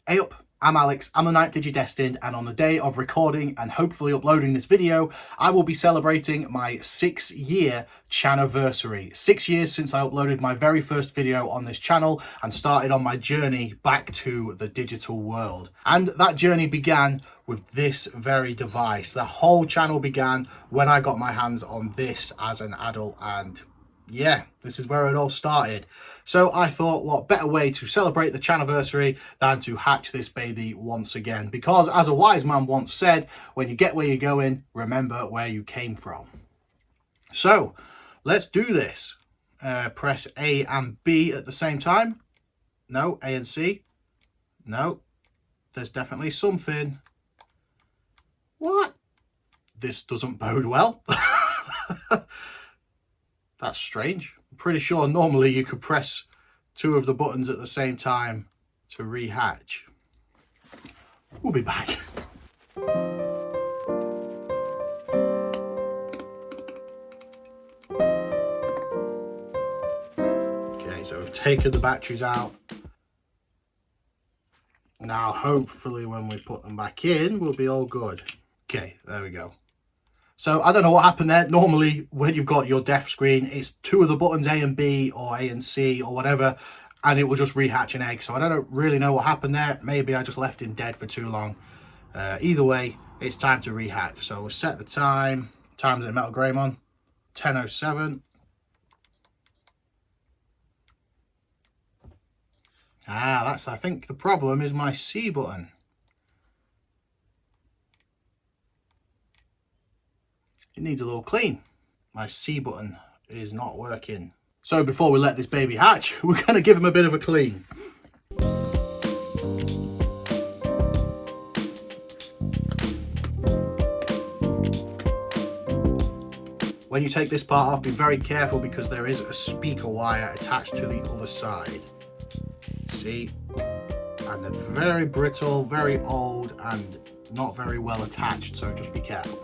Hey up, I'm Alex, I'm the Ninth Digidestined, and on the day of recording and hopefully uploading this video, I will be celebrating my 6-year CHANNIVERSARY. 6 years since I uploaded my very first video on this channel and started on my journey back to the digital world. And that journey began with this very device. The whole channel began when I got my hands on this as an adult, and yeah, this is where it all started. So I thought, what better way to celebrate the CHANNIVERSARY than to hatch this baby once again, because as a wise man once said, when you get where you're going, remember where you came from. So let's do this. Press A and B at the same time. No, A and C. No, there's definitely something. What? This doesn't bode well. That's strange. I'm pretty sure normally you could press 2 of the buttons at the same time to rehatch. We'll be back. Okay, so we've taken the batteries out. Now hopefully when we put them back in, we'll be all good. Okay, there we go. So I don't know what happened there. Normally when you've got your deaf screen, it's 2 of the buttons, A and B or A and C or whatever, and it will just rehatch an egg. So I don't really know what happened there. Maybe I just left him dead for too long. Either way, it's time to rehatch. So we'll set the time. Time's in MetalVegiemon, 10:07. That's, I think the problem is my C button. It needs a little clean. My C button is not working. So before we let this baby hatch, we're going to give him a bit of a clean. When you take this part off, be very careful because there is a speaker wire attached to the other side. See? And they're very brittle, very old, and not very well attached, so just be careful.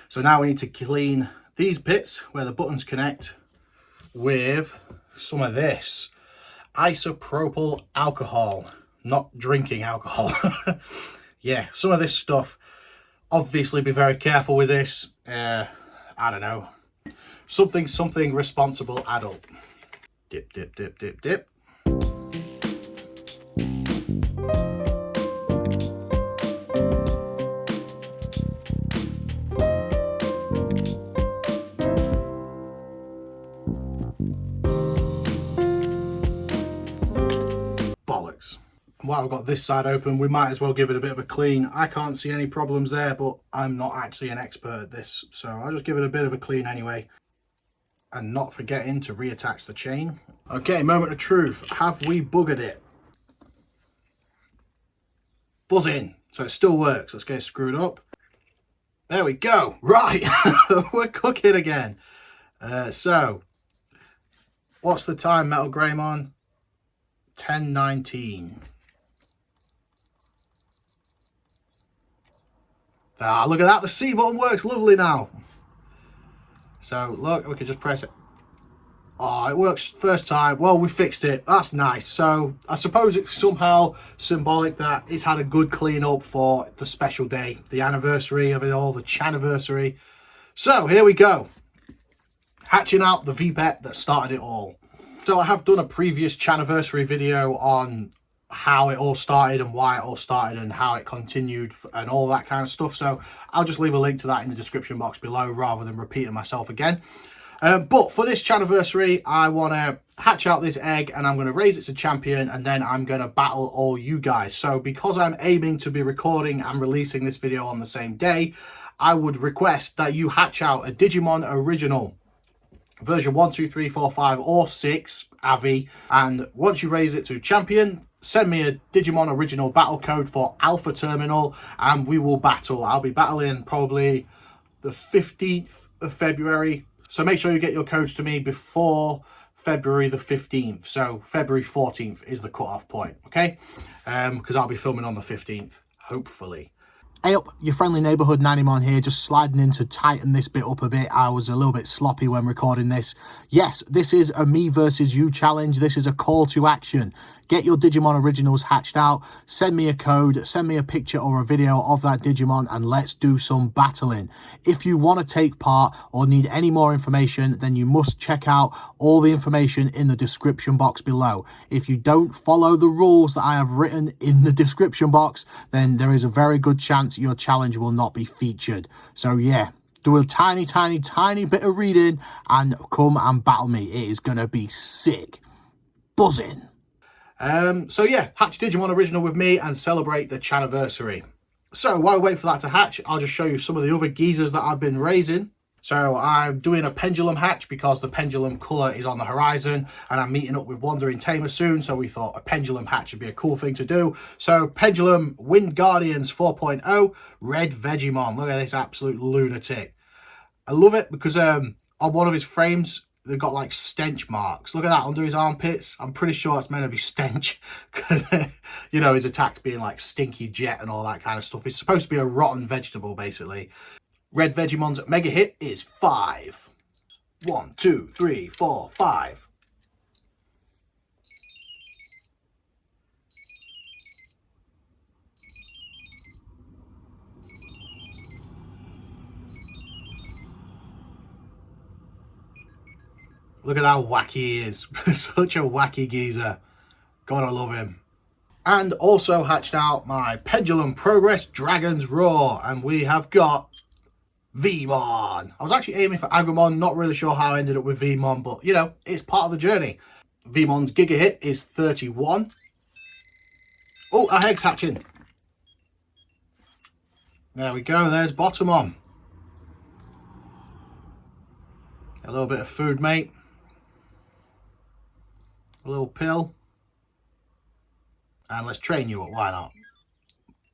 So now we need to clean these bits where the buttons connect with some of this isopropyl alcohol, not drinking alcohol. Yeah, some of this stuff. Obviously be very careful with this. I don't know. Something responsible adult. Dip, dip, dip, dip, dip. Bollocks. While we've got this side open, we might as well give it a bit of a clean. I can't see any problems there, but I'm not actually an expert at this, so I'll just give it a bit of a clean anyway. And not forgetting to reattach the chain. Okay, moment of truth. Have we buggered it? Buzz in. So it still works. Let's get it screwed up. There we go. Right. We're cooking again. So, what's the time, MetalVegiemon? 10:19. Look at that. The C button works lovely now. So look, we can just press it. Oh, it works first time. Well, we fixed it. That's nice. So I suppose it's somehow symbolic that it's had a good clean up for the special day, the anniversary of it all, the CHANNIVERSARY. So here we go. Hatching out the VPET that started it all. So I have done a previous CHANNIVERSARY video on how it all started and why it all started and how it continued and all that kind of stuff. So I'll just leave a link to that in the description box below rather than repeating myself again. But for this CHANNIVERSARY, I want to hatch out this egg and I'm going to raise it to champion, and then I'm going to battle all you guys. So because I'm aiming to be recording and releasing this video on the same day, I would request that you hatch out a Digimon original version 1, 2, 3, 4, 5 or 6 Avi, and once you raise it to champion, send me a Digimon original battle code for Alpha Terminal and we will battle. I'll be battling probably the 15th of February. So make sure you get your codes to me before February the 15th. So February 14th is the cutoff point, okay? Because I'll be filming on the 15th, hopefully. Hey up, your friendly neighbourhood Nannymon here, just sliding in to tighten this bit up a bit. I was a little bit sloppy when recording this. Yes, this is a me versus you challenge. This is a call to action. Get your Digimon originals hatched out, send me a code, send me a picture or a video of that Digimon, and let's do some battling. If you want to take part or need any more information, then you must check out all the information in the description box below. If you don't follow the rules that I have written in the description box, then there is a very good chance your challenge will not be featured. So yeah, do a tiny bit of reading and come and battle me. It is going to be sick. Buzzing. So yeah, hatch Digimon original with me and celebrate the CHANNIVERSARY. So while we wait for that to hatch, I'll just show you some of the other geezers that I've been raising. So I'm doing a Pendulum hatch because the Pendulum colour is on the horizon, and I'm meeting up with Wandering Tamer soon, so we thought a Pendulum hatch would be a cool thing to do. So Pendulum Wind Guardians 4.0 Red Vegiemon. Look at this absolute lunatic. I love it because on one of his frames, they've got like stench marks. Look at that under his armpits. I'm pretty sure it's meant to be stench because, you know, his attacks being like stinky jet and all that kind of stuff. It's supposed to be a rotten vegetable, basically. Red Vegimon's mega hit is 5. 1, 2, 3, 4, 5. Look at how wacky he is. Such a wacky geezer. Gotta love him. And also hatched out my Pendulum Progress Dragon's Roar. And we have got Veemon. I was actually aiming for Agumon. Not really sure how I ended up with Veemon. But, you know, it's part of the journey. Veemon's Giga Hit is 31. Oh, our egg's hatching. There we go. There's Bottomon. A little bit of food, mate. A little pill. And let's train you up, why not?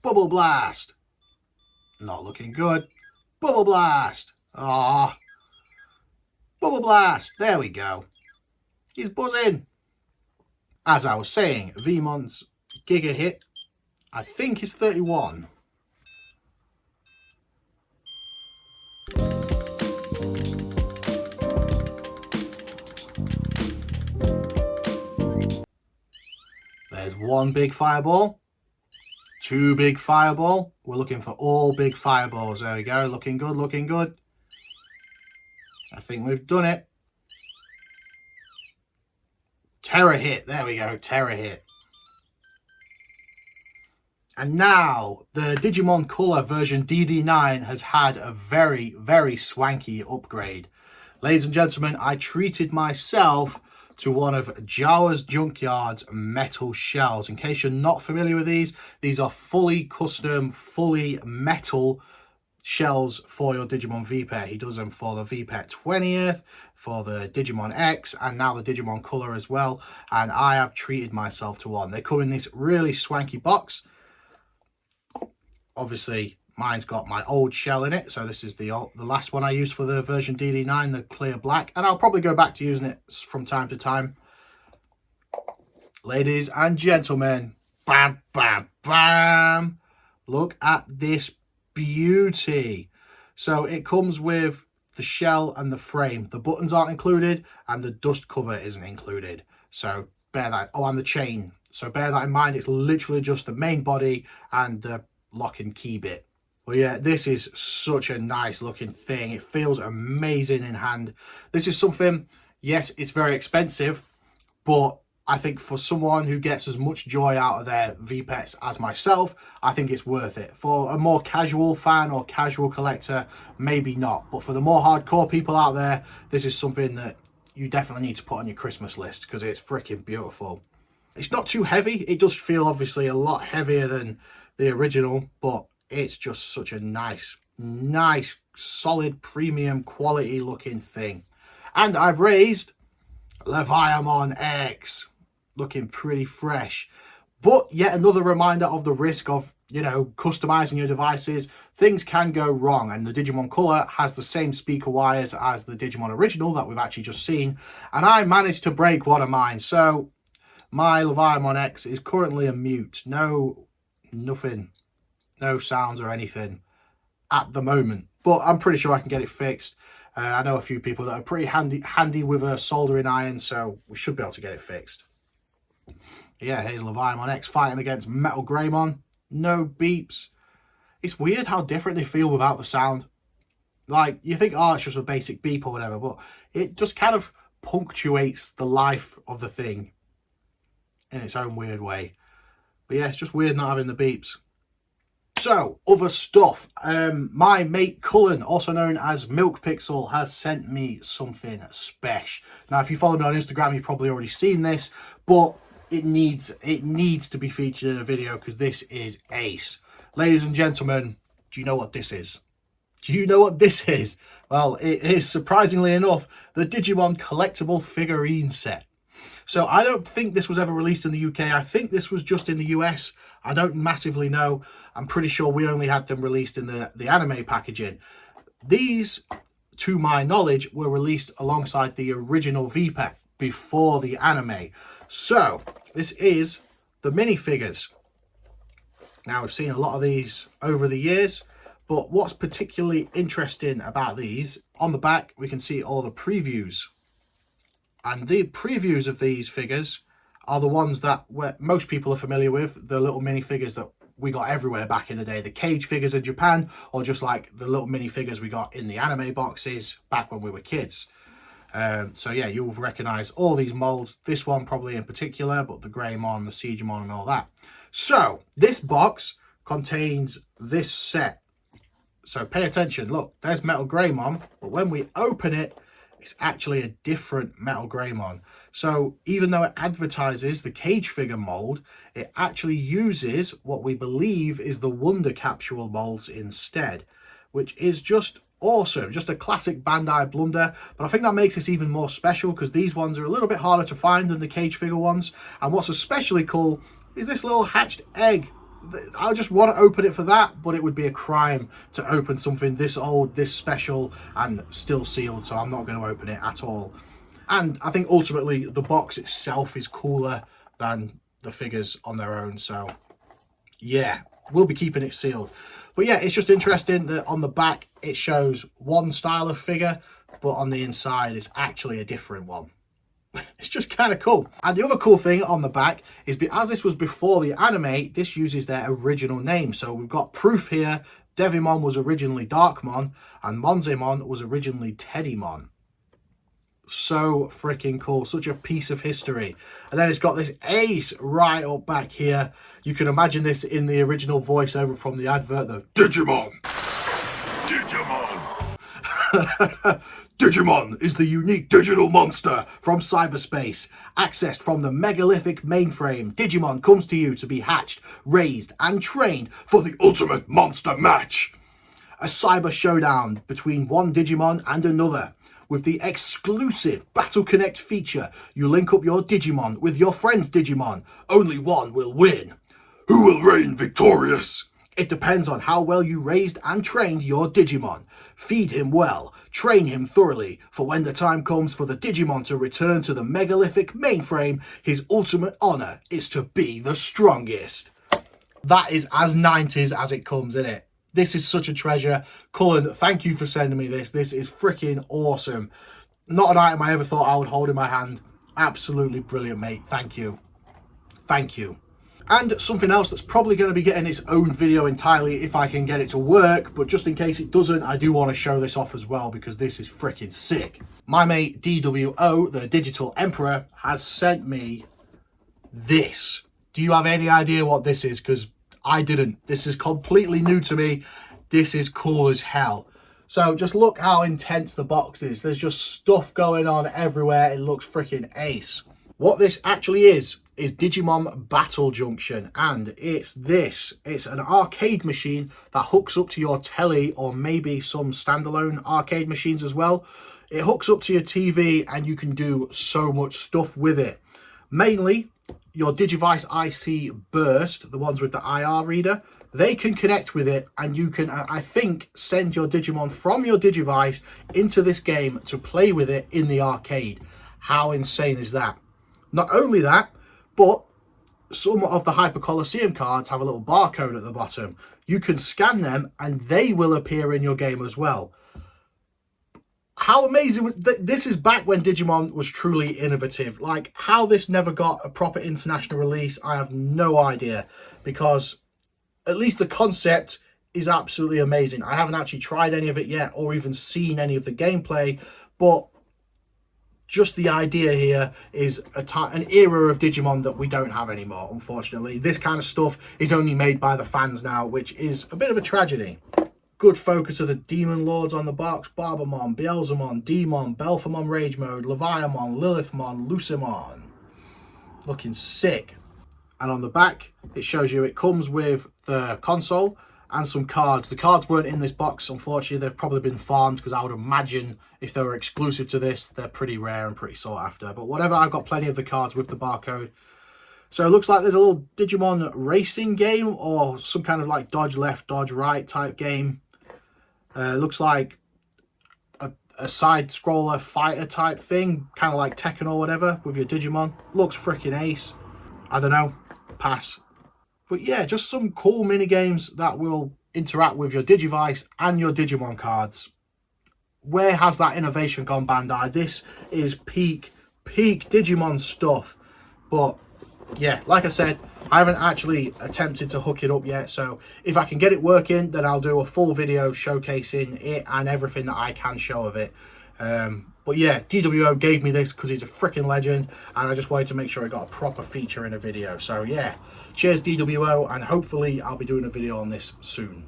Bubble Blast. Not looking good. Bubble Blast. Ah. Bubble Blast. There we go. He's buzzing. As I was saying, Veemon's Giga Hit, I think, is 31. There's one big fireball, 2 big fireball. We're looking for all big fireballs. There we go. Looking good, looking good. I think we've done it. Terror hit. There we go. Terror hit. And now the Digimon Color version DD9 has had a very, very swanky upgrade. Ladies and gentlemen, I treated myself to one of Jawas Junkyard's metal shells. In case you're not familiar with these are fully custom, fully metal shells for your Digimon V-Pair. He does them for the V-Pair 20th, for the Digimon X, and now the Digimon Color as well. And I have treated myself to one. They come in this really swanky box. Obviously, mine's got my old shell in it, so this is the last one I used for the version DD9, the clear black, and I'll probably go back to using it from time to time. Ladies and gentlemen, bam, bam, bam, look at this beauty. So it comes with the shell and the frame. The buttons aren't included, and the dust cover isn't included, so bear that. Oh, and the chain, so bear that in mind. It's literally just the main body and the lock and key bit. Well, yeah, this is such a nice looking thing. It feels amazing in hand. This is something, yes, it's very expensive, but I think for someone who gets as much joy out of their V-Pets as myself, I think it's worth it. For a more casual fan or casual collector, maybe not. But for the more hardcore people out there, this is something that you definitely need to put on your Christmas list because it's freaking beautiful. It's not too heavy. It does feel obviously a lot heavier than the original, but it's just such a nice, solid, premium quality looking thing. And I've raised Leviamon X, looking pretty fresh. But yet another reminder of the risk of, you know, customizing your devices. Things can go wrong, and the Digimon Color has the same speaker wires as the Digimon original that we've actually just seen, and I managed to break one of mine. So my Leviamon X is currently a mute. Nothing No sounds or anything at the moment, but I'm pretty sure I can get it fixed. I know a few people that are pretty handy with a soldering iron, so we should be able to get it fixed. Yeah, here's Leviathan X fighting against MetalVegiemon. No beeps. It's weird how different they feel without the sound. Like, you think, oh, it's just a basic beep or whatever, but it just kind of punctuates the life of the thing in its own weird way. But yeah, it's just weird not having the beeps. So, other stuff. My mate Cullen, also known as Milk Pixel, has sent me something special. Now, if you follow me on Instagram, you've probably already seen this, but it needs to be featured in a video because this is ace. Ladies and gentlemen, do you know what this is? Do you know what this is? Well, it is, surprisingly enough, the Digimon collectible figurine set. So I don't think this was ever released in the UK. I think this was just in the US. I don't massively know. I'm pretty sure we only had them released in the anime packaging. These, to my knowledge, were released alongside the original V-Pack before the anime. So this is the minifigures. Now, we've seen a lot of these over the years, but what's particularly interesting about these, on the back, we can see all the previews. And the previews of these figures are the ones that most people are familiar with, the little minifigures that we got everywhere back in the day, the cage figures in Japan, or just like the little minifigures we got in the anime boxes back when we were kids. So yeah, you'll recognize all these molds, this one probably in particular, but the Greymon, the Sigemon and all that. So this box contains this set. So pay attention, look, there's MetalVegiemon, but when we open it, it's actually a different MetalVegiemon. So even though it advertises the cage figure mold, it actually uses what we believe is the Wonder Capsule molds instead, which is just awesome. Just a classic Bandai blunder, but I think that makes this even more special because these ones are a little bit harder to find than the cage figure ones. And what's especially cool is this little hatched egg. I just want to open it for that, but it would be a crime to open something this old, this special, and still sealed, so I'm not going to open it at all. And I think ultimately the box itself is cooler than the figures on their own, so yeah, we'll be keeping it sealed. But yeah, it's just interesting that on the back it shows one style of figure, but on the inside it's actually a different one. It's just kind of cool. And the other cool thing on the back is, as this was before the anime, this uses their original name. So we've got proof here. Devimon was originally Darkmon and Monzemon was originally Teddymon. So freaking cool. Such a piece of history. And then it's got this ace right up back here. You can imagine this in the original voiceover from the advert, the Digimon. Digimon. Digimon is the unique digital monster from cyberspace. Accessed from the megalithic mainframe, Digimon comes to you to be hatched, raised and trained for the ultimate monster match. A cyber showdown between one Digimon and another. With the exclusive Battle Connect feature, you link up your Digimon with your friend's Digimon. Only one will win. Who will reign victorious? It depends on how well you raised and trained your Digimon. Feed him well, train him thoroughly, for when the time comes for the Digimon to return to the megalithic mainframe, his ultimate honour is to be the strongest. That is as 90s as it comes, isn't it? This is such a treasure. Cullen, thank you for sending me this. This is freaking awesome. Not an item I ever thought I would hold in my hand. Absolutely brilliant, mate. Thank you. Thank you. And something else that's probably going to be getting its own video entirely if I can get it to work, but just in case it doesn't, I do want to show this off as well because this is freaking sick. My mate DWO, the Digital Emperor, has sent me this. Do you have any idea what this is? Because I didn't. This is completely new to me. This is cool as hell. So just look how intense the box is. There's just stuff going on everywhere. It looks freaking ace. What this actually is Digimon Battle Junction, and it's this. It's an arcade machine that hooks up to your telly, or maybe some standalone arcade machines as well. It hooks up to your TV and you can do so much stuff with it. Mainly your Digivice IC Burst, the ones with the IR reader, they can connect with it, and you can, I think, send your Digimon from your Digivice into this game to play with it in the arcade. How insane is that? Not only that, but some of the Hyper Colosseum cards have a little barcode at the bottom. you can scan them and they will appear in your game as well. How amazing was this? Is back when Digimon was truly innovative. Like, how this never got a proper international release, I have no idea, because at least the concept is absolutely amazing. I haven't actually tried any of it yet or even seen any of the gameplay, but just the idea here is an era of Digimon that we don't have anymore, unfortunately. This kind of stuff is only made by the fans now, which is a bit of a tragedy. Good focus of the Demon Lords on the box. Barbamon, Beelzemon, Demon, Belphemon Rage Mode, Leviamon, Lilithmon, Lucimon. Looking sick. And on the back, it shows you it comes with the console and some cards. The cards weren't in this box, unfortunately. They've probably been farmed, because I would imagine if they were exclusive to this, they're pretty rare and pretty sought after. But whatever, I've got plenty of the cards with the barcode. So it looks like there's a little Digimon racing game, or some kind of like dodge left, dodge right type game. Looks like a side scroller fighter type thing, kind of like Tekken or whatever with your Digimon. Looks freaking ace. I don't know, pass. But yeah, just some cool mini games that will interact with your Digivice and your Digimon cards. Where has that innovation gone, Bandai? This is peak Digimon stuff. But yeah, like I said, I haven't actually attempted to hook it up yet, so if I can get it working, then I'll do a full video showcasing it and everything that I can show of it. But yeah, DWO gave me this because he's a freaking legend, and I just wanted to make sure I got a proper feature in a video. So yeah, cheers DWO, and hopefully I'll be doing a video on this soon.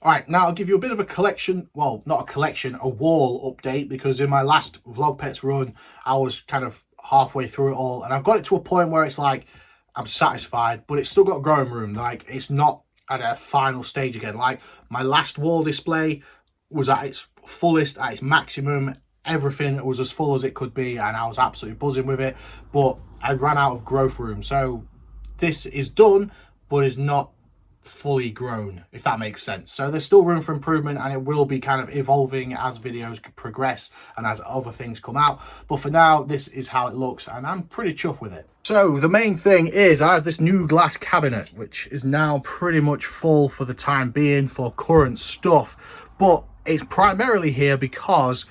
Alright, now I'll give you a bit of a collection, well, not a collection, a wall update, because in my last Vlog Pets run, I was kind of halfway through it all, and I've got it to a point where it's like, I'm satisfied, but it's still got growing room. Like, it's not at a final stage again. Like, my last wall display was at its fullest, at its maximum. Everything was as full as it could be, and I was absolutely buzzing with it, but I ran out of growth room. So this is done, but is not fully grown, if that makes sense. So there's still room for improvement, and it will be kind of evolving as videos progress and as other things come out. But for now, this is how it looks, and I'm pretty chuffed with it. So the main thing is I have this new glass cabinet, which is now pretty much full for the time being for current stuff, but it's primarily here because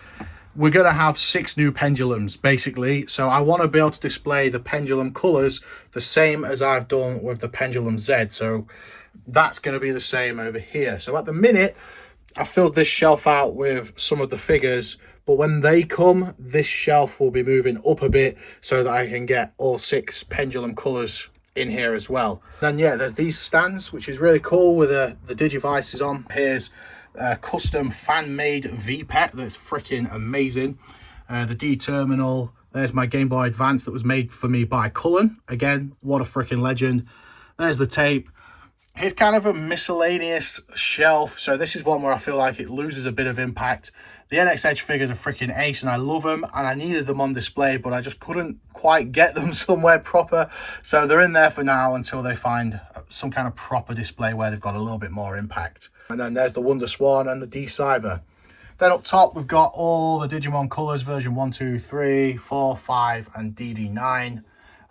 we're going to have 6 new pendulums, basically. So I want to be able to display the pendulum colors the same as I've done with the Pendulum Z. So that's going to be the same over here. So at the minute, I filled this shelf out with some of the figures, but when they come, this shelf will be moving up a bit so that I can get all 6 pendulum colors in here as well. Then yeah, there's these stands, which is really cool, with the Digivices on. Here's a custom fan-made V-Pet that's freaking amazing. The D terminal. There's my Game Boy Advance that was made for me by Cullen. Again, what a freaking legend. There's the tape. Here's kind of a miscellaneous shelf. So this is one where I feel like it loses a bit of impact. The NX Edge figures are freaking ace, and I love them, and I needed them on display, but I just couldn't quite get them somewhere proper. So they're in there for now until they find some kind of proper display where they've got a little bit more impact. And then there's the Wonder Swan and the D-Cyber. Then up top, we've got all the Digimon colors, version 1, 2, 3, 4, 5, and DD9.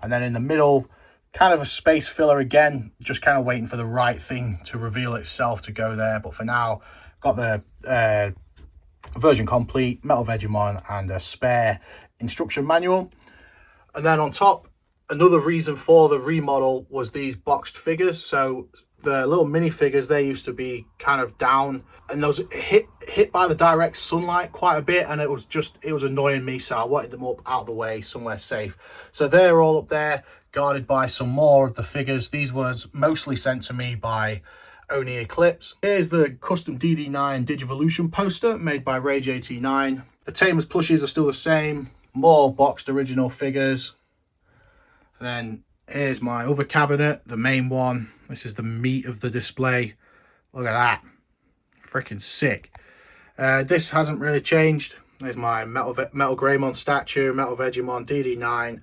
And then in the middle, kind of a space filler again, just kind of waiting for the right thing to reveal itself to go there. But for now, got the version complete, MetalVegiemon, and a spare instruction manual. And then on top, another reason for the remodel was these boxed figures. So the little minifigures, they used to be kind of down, and those hit by the direct sunlight quite a bit, and it was annoying me, so I wanted them up out of the way, somewhere safe. So they're all up there, guarded by some more of the figures. These was mostly sent to me by Oni Eclipse. Here's the custom DD9 Digivolution poster made by Rage89. The Tamers plushies are still the same. More boxed original figures. Then here's my other cabinet, the main one. This is the meat of the display. Look at that. Freaking sick. This hasn't really changed. There's my Metal Greymon statue, MetalVegiemon DD9,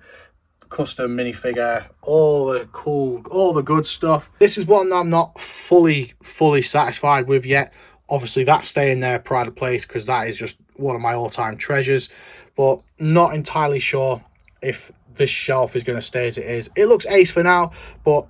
custom minifigure, all the good stuff. This is one that I'm not fully satisfied with yet. Obviously that's staying there, pride of place, because that is just one of my all-time treasures, but not entirely sure if this shelf is going to stay as it is. It looks ace for now, but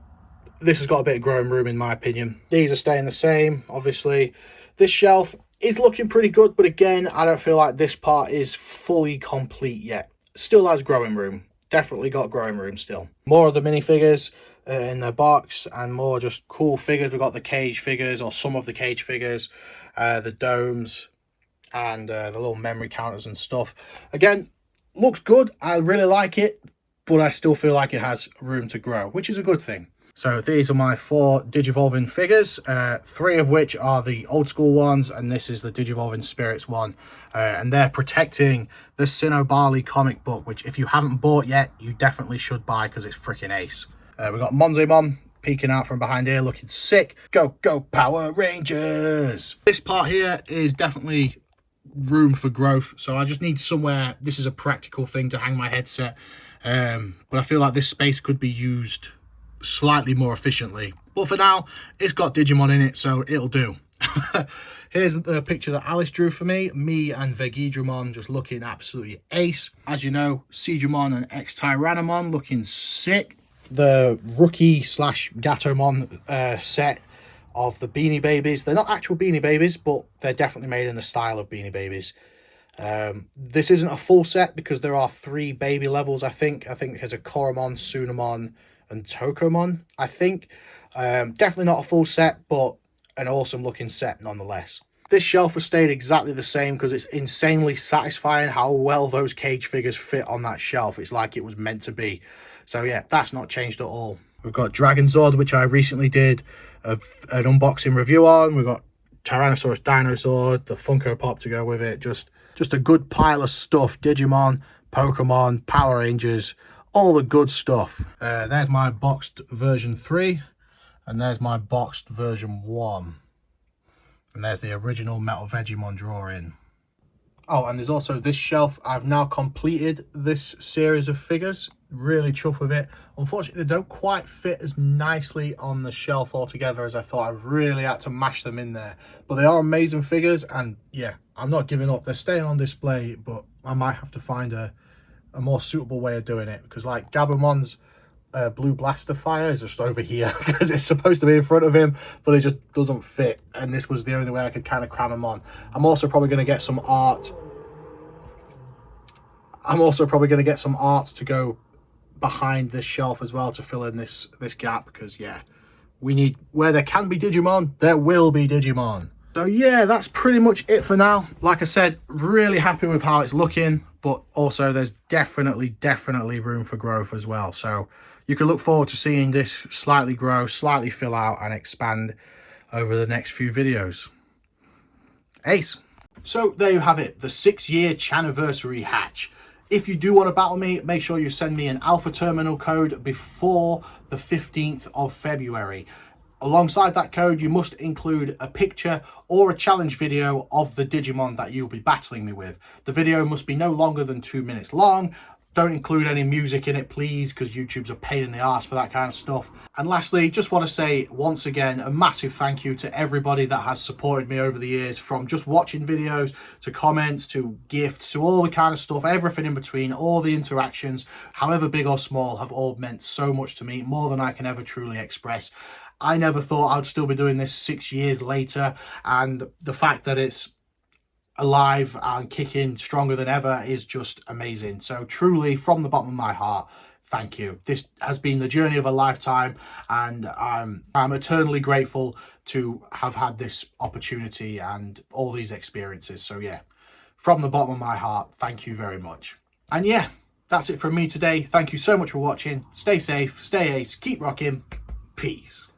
this has got a bit of growing room in my opinion. These are staying the same, obviously. This shelf is looking pretty good, but again, I don't feel like this part is fully complete yet. Still has growing room. Definitely got growing room still. More of the minifigures in the box, and more just cool figures. We've got the cage figures, or some of the cage figures, the domes, and the little memory counters and stuff. Again, looks good. I really like it, but I still feel like it has room to grow, which is a good thing. So these are my 4 Digivolving figures, 3 of which are the old school ones, and this is the Digivolving Spirits one. And they're protecting the Sinnoh comic book, which if you haven't bought yet, you definitely should buy because it's freaking ace. We've got Monzemon peeking out from behind here, looking sick. Go, go, Power Rangers! This part here is definitely room for growth, so I just need somewhere. This is a practical thing to hang my headset, but I feel like this space could be used slightly more efficiently, but for now it's got Digimon in it, so it'll do. Here's the picture that Alice drew for me and Vegiedramon just looking absolutely ace. As you know, Seedramon and X-Tyrannomon looking sick. The rookie / Gatomon set of the Beanie Babies. They're not actual Beanie Babies, but they're definitely made in the style of Beanie Babies. This isn't a full set because there are 3 baby levels. I think there's a Koromon, Sunamon, and Tokomon, I think. Definitely not a full set, but an awesome looking set nonetheless. This shelf has stayed exactly the same because it's insanely satisfying how well those cage figures fit on that shelf. It's like it was meant to be. So yeah, that's not changed at all. We've got Dragonzord, which I recently did an unboxing review on. We've got Tyrannosaurus Dinosaur, the Funko Pop to go with it. Just a good pile of stuff. Digimon, Pokemon, Power Rangers, all the good stuff. There's my boxed version 3, and there's my boxed version 1. And there's the original MetalVegiemon drawing. Oh, and there's also this shelf. I've now completed this series of figures. Really chuffed with it. Unfortunately, they don't quite fit as nicely on the shelf altogether as I thought. I really had to mash them in there. But they are amazing figures, and yeah, I'm not giving up. They're staying on display, but I might have to find a more suitable way of doing it, because like Gabumon's blue blaster fire is just over here because it's supposed to be in front of him, but it just doesn't fit, and this was the only way I could kind of cram him on. I'm also probably going to get some art. To go behind this shelf as well to fill in this gap, because yeah, we need, where there can be Digimon, there will be Digimon. So yeah, that's pretty much it for now. Like I said, really happy with how it's looking, but also there's definitely room for growth as well. So you can look forward to seeing this slightly grow, slightly fill out and expand over the next few videos. Ace. So there you have it, the 6-year CHANNIVERSARY Hatch. If you do want to battle me, make sure you send me an alpha terminal code before the 15th of February. Alongside that code, you must include a picture or a challenge video of the Digimon that you'll be battling me with. The video must be no longer than 2 minutes long. Don't include any music in it, please, because YouTube's a pain in the arse for that kind of stuff. And lastly, just want to say once again, a massive thank you to everybody that has supported me over the years, from just watching videos to comments to gifts to all the kind of stuff, everything in between. All the interactions, however big or small, have all meant so much to me, more than I can ever truly express. I never thought I'd still be doing this 6 years later, and the fact that it's alive and kicking stronger than ever is just amazing. So truly, from the bottom of my heart, thank you. This has been the journey of a lifetime, and I'm eternally grateful to have had this opportunity and all these experiences. So yeah, from the bottom of my heart, thank you very much. And yeah, that's it from me today. Thank you so much for watching. Stay safe, stay ace, keep rocking. Peace.